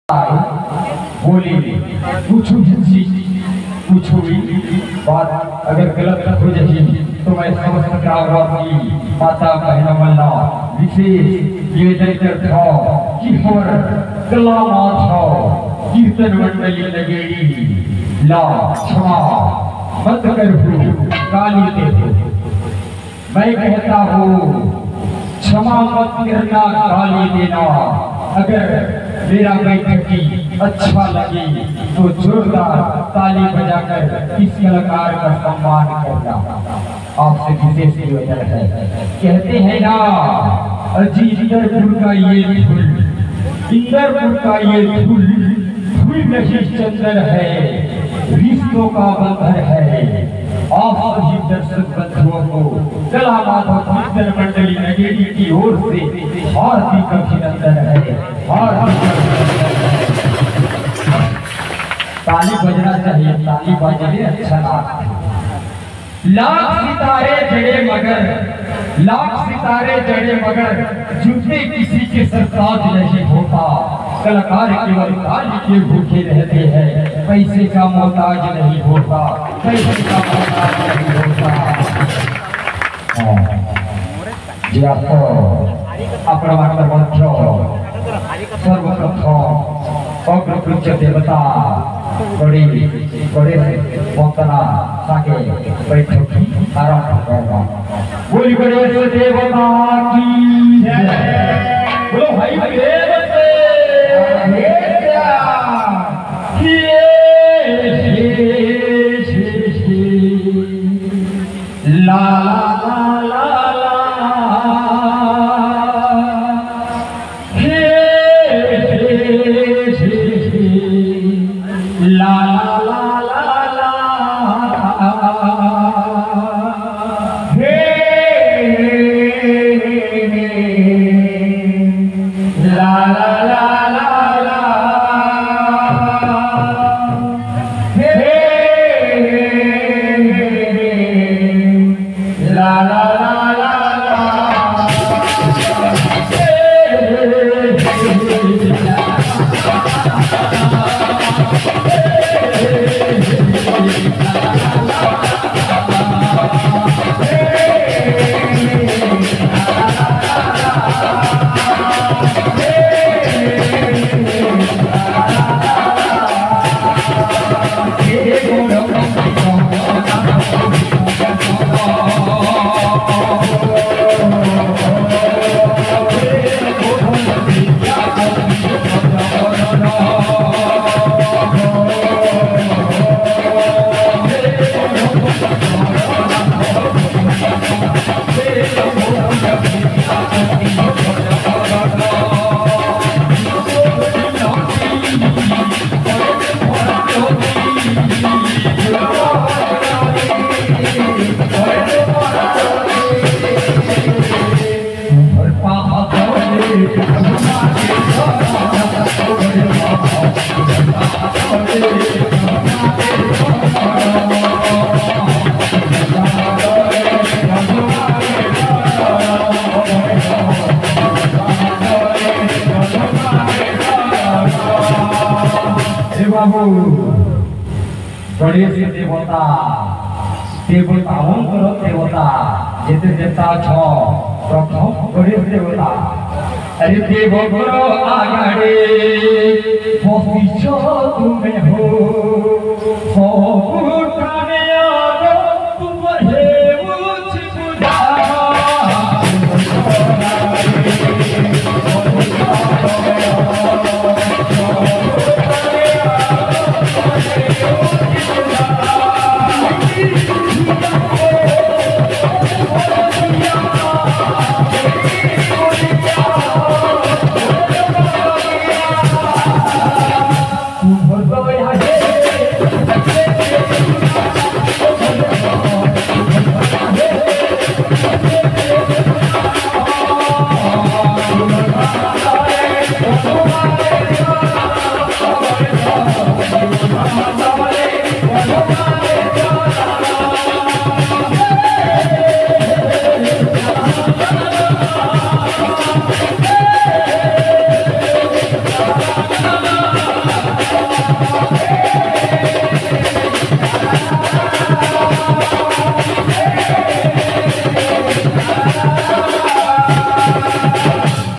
बोली कुछ भी बात अगर गलत हो जाए तो मैं समझ सकता हूँ कि माता बहना मल्ला विशेष निवेदन करता कि हर कलामात हो कीर्तन मंडली लगेगी ला क्षमा मत करो काली देखो मैं कहता हूँ क्षमा मत करना गाली देना। अगर मेरा बैठकी अच्छा लगे तो जोरदार ताली बजाकर इस कलाकार का सम्मान करना आपसे विशेष निवेदन है। कहते हैं ना इंदरपुर का ये फूल इंदरपुर का ये फूल फूल नहीं चंदन है रिश्तों का बंधन है। आप सभी दर्शक बंधुओं को कला माधव कीर्तन मंडली नगेड़ी की ओर से हार्दिक अभिनंदन है। ताली बजना चाहिए, ताली बजने अच्छा लगता। लाख सितारे जड़े मगर जूते किसी के सरताज नहीं होता। कलाकार केवल ताली के भूखे रहते हैं, पैसे का मोहताज नहीं होता, पैसे का मोहताज नहीं होता। जी आपको सर्वप्रथम अग्रपूज्य देवता बड़े वंदना साके बैठक आरंभ करना। बोली बड़े देवता की जय। बोलो भाई ला ला ला गणेश देवता देवताओं देवता जेते देवता छो प्रथम गणेश देवता। अरे देवगुरु आगाड़े बसिछ तुमे हो